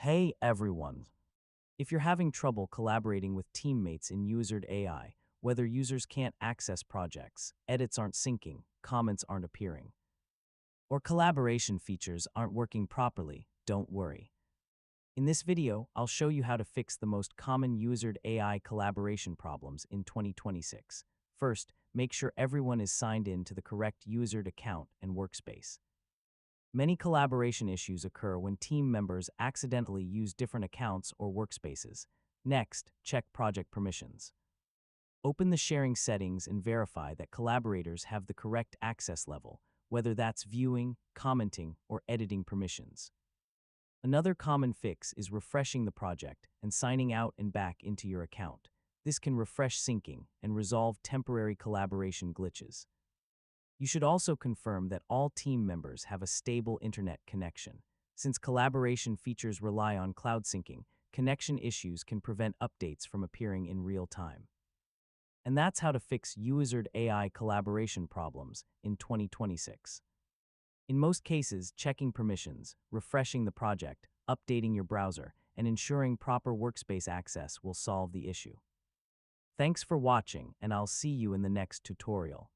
Hey everyone! If you're having trouble collaborating with teammates in Uizard AI, whether users can't access projects, edits aren't syncing, comments aren't appearing, or collaboration features aren't working properly, don't worry. In this video, I'll show you how to fix the most common Uizard AI collaboration problems in 2026. First, make sure everyone is signed in to the correct Uizard account and workspace. Many collaboration issues occur when team members accidentally use different accounts or workspaces. Next, check project permissions. Open the sharing settings and verify that collaborators have the correct access level, whether that's viewing, commenting, or editing permissions. Another common fix is refreshing the project and signing out and back into your account. This can refresh syncing and resolve temporary collaboration glitches. You should also confirm that all team members have a stable internet connection. Since collaboration features rely on cloud syncing, connection issues can prevent updates from appearing in real time. And that's how to fix Uizard AI collaboration problems in 2026. In most cases, checking permissions, refreshing the project, updating your browser, and ensuring proper workspace access will solve the issue. Thanks for watching, and I'll see you in the next tutorial.